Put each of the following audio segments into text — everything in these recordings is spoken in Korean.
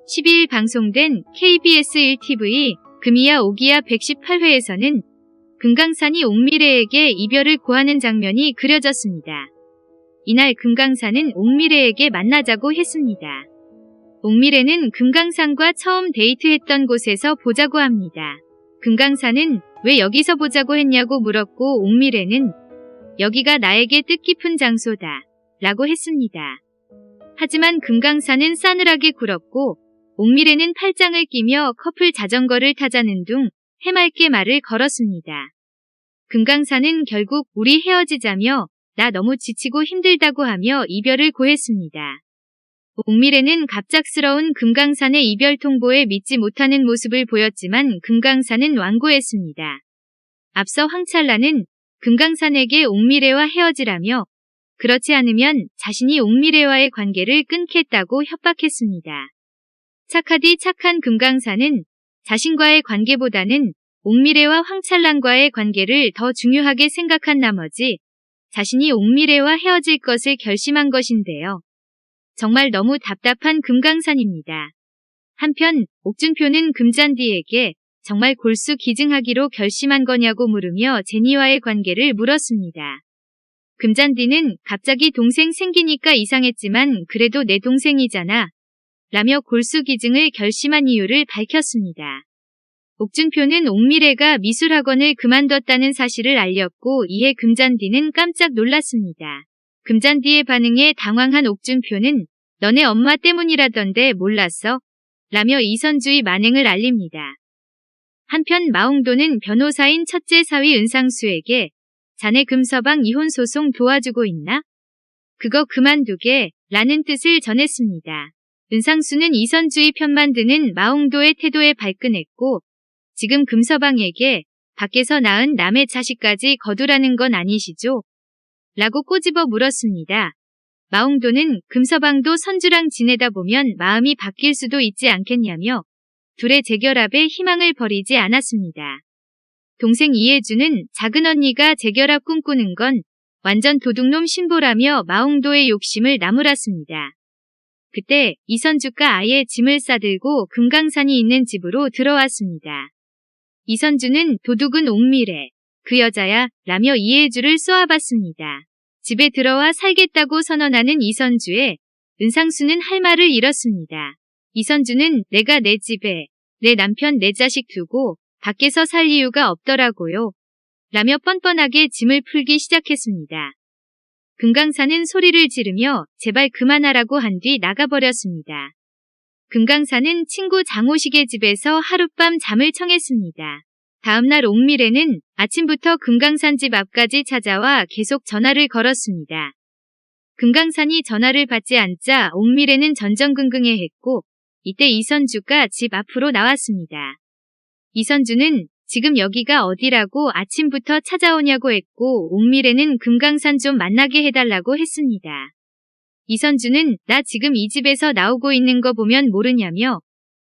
12일 방송된 KBS 1TV 금이야 오기야 118회에서는 금강산이 옥미래에게 이별을 고하는 장면이 그려졌습니다. 이날 금강산은 옥미래에게 만나자고 했습니다. 옥미래는 금강산과 처음 데이트했던 곳에서 보자고 합니다. 금강산은 왜 여기서 보자고 했냐고 물었고 옥미래는 여기가 나에게 뜻깊은 장소다 라고 했습니다. 하지만 금강산은 싸늘하게 굴었고 옥미래는 팔짱을 끼며 커플 자전거를 타자는 둥 해맑게 말을 걸었습니다. 금강산은 결국 우리 헤어지자며 나 너무 지치고 힘들다고 하며 이별을 고했습니다. 옥미래는 갑작스러운 금강산의 이별 통보에 믿지 못하는 모습을 보였지만 금강산은 완고했습니다. 앞서 황찰라는 금강산에게 옥미래와 헤어지라며 그렇지 않으면 자신이 옥미래와의 관계를 끊겠다고 협박했습니다. 착하디 착한 금강산은 자신과의 관계보다는 옥미래와 황찰란과의 관계를 더 중요하게 생각한 나머지 자신이 옥미래와 헤어질 것을 결심한 것인데요. 정말 너무 답답한 금강산입니다. 한편 옥준표는 금잔디에게 정말 골수 기증하기로 결심한 거냐고 물으며 제니와의 관계를 물었습니다. 금잔디는 갑자기 동생 생기니까 이상했지만 그래도 내 동생이잖아 라며 골수 기증을 결심한 이유를 밝혔습니다. 옥준표는 옥미래가 미술학원을 그만뒀다는 사실을 알렸고 이에 금잔디는 깜짝 놀랐습니다. 금잔디의 반응에 당황한 옥준표는 너네 엄마 때문이라던데 몰랐어? 라며 이선주의 만행을 알립니다. 한편 마홍도는 변호사인 첫째 사위 은상수에게 자네 금서방 이혼 소송 도와주고 있나? 그거 그만두게 라는 뜻을 전했습니다. 은상수는 이선주의 편만 드는 마홍도의 태도에 발끈했고 지금 금서방에게 밖에서 낳은 남의 자식까지 거두라는 건 아니시죠? 라고 꼬집어 물었습니다. 마홍도는 금서방도 선주랑 지내다 보면 마음이 바뀔 수도 있지 않겠냐며 둘의 재결합에 희망을 버리지 않았습니다. 동생 이혜주는 작은 언니가 재결합 꿈꾸는 건 완전 도둑놈 신보라며 마홍도의 욕심을 나무랐습니다. 그때 이선주가 아예 짐을 싸들고 금강산이 있는 집으로 들어왔습니다. 이선주는 도둑은 옥미래, 그 여자야 라며 이혜주를 쏘아봤습니다. 집에 들어와 살겠다고 선언하는 이선주에 은상수는 할 말을 잃었습니다. 이선주는 내가 내 집에 내 남편 내 자식 두고 밖에서 살 이유가 없더라고요. 라며 뻔뻔하게 짐을 풀기 시작했습니다. 금강산은 소리를 지르며 제발 그만하라고 한 뒤 나가버렸습니다. 금강산은 친구 장호식의 집에서 하룻밤 잠을 청했습니다. 다음날 옥미래는 아침부터 금강산 집 앞까지 찾아와 계속 전화를 걸었습니다. 금강산이 전화를 받지 않자 옥미래는 전전긍긍해했고 이때 이선주가 집 앞으로 나왔습니다. 이선주는 지금 여기가 어디라고 아침부터 찾아오냐고 했고 옥미래는 금강산 좀 만나게 해달라고 했습니다. 이선주는 나 지금 이 집에서 나오고 있는 거 보면 모르냐며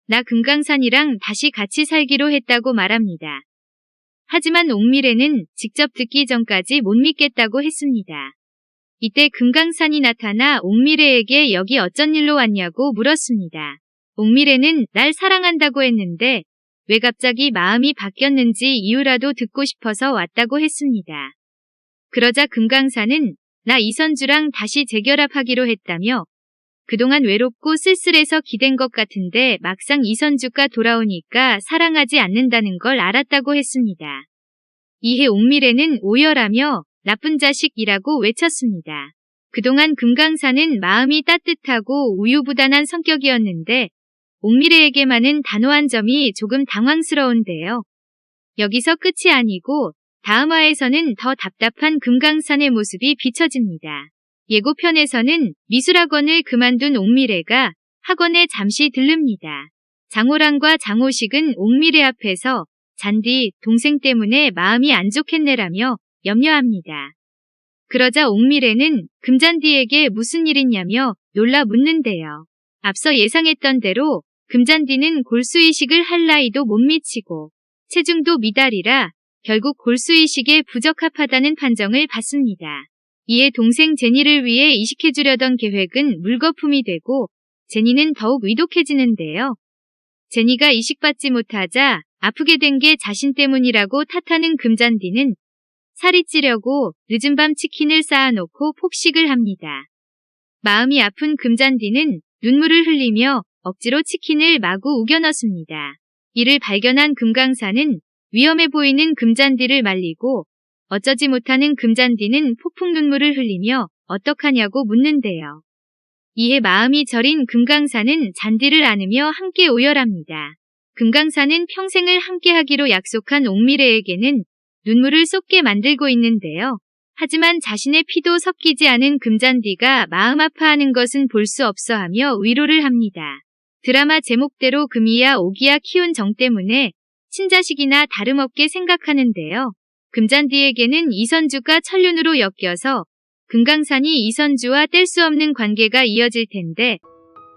나 금강산이랑 다시 같이 살기로 했다고 말합니다. 하지만 옥미래는 직접 듣기 전까지 못 믿겠다고 했습니다. 이때 금강산이 나타나 옥미래에게 여기 어쩐 일로 왔냐고 물었습니다. 옥미래는 날 사랑한다고 했는데 왜 갑자기 마음이 바뀌었는지 이유라도 듣고 싶어서 왔다고 했습니다. 그러자 금강산은 나 이선주랑 다시 재결합하기로 했다며 그동안 외롭고 쓸쓸해서 기댄 것 같은데 막상 이선주가 돌아오니까 사랑하지 않는다는 걸 알았다고 했습니다. 이에 옥미래는 오열하며 나쁜 자식이라고 외쳤습니다. 그동안 금강산은 마음이 따뜻하고 우유부단한 성격이었는데 옥미래에게만은 단호한 점이 조금 당황스러운데요. 여기서 끝이 아니고 다음 화에서는 더 답답한 금강산의 모습이 비춰집니다. 예고편에서는 미술학원을 그만둔 옥미래가 학원에 잠시 들릅니다. 장호랑과 장호식은 옥미래 앞에서 잔디 동생 때문에 마음이 안 좋겠네라며 염려합니다. 그러자 옥미래는 금잔디에게 무슨 일 있냐며 놀라 묻는데요. 앞서 예상했던 대로 금잔디는 골수이식을 할 나이도 못 미치고 체중도 미달이라 결국 골수이식에 부적합하다는 판정을 받습니다. 이에 동생 제니를 위해 이식해주려던 계획은 물거품이 되고 제니는 더욱 위독해지는데요. 제니가 이식받지 못하자 아프게 된 게 자신 때문이라고 탓하는 금잔디는 살이 찌려고 늦은 밤 치킨을 쌓아놓고 폭식을 합니다. 마음이 아픈 금잔디는 눈물을 흘리며 억지로 치킨을 마구 우겨 넣습니다. 이를 발견한 금강산은 위험해 보이는 금잔디를 말리고 어쩌지 못하는 금잔디는 폭풍 눈물을 흘리며 어떡하냐고 묻는데요. 이에 마음이 저린 금강산은 잔디를 안으며 함께 오열합니다. 금강산은 평생을 함께하기로 약속한 옥미래에게는 눈물을 쏟게 만들고 있는데요. 하지만 자신의 피도 섞이지 않은 금잔디가 마음 아파하는 것은 볼 수 없어 하며 위로를 합니다. 드라마 제목대로 금이야 오기야 키운 정 때문에 친자식이나 다름없게 생각하는데요. 금잔디에게는 이선주가 천륜으로 엮여서 금강산이 이선주와 뗄 수 없는 관계가 이어질 텐데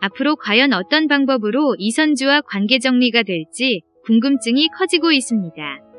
앞으로 과연 어떤 방법으로 이선주와 관계 정리가 될지 궁금증이 커지고 있습니다.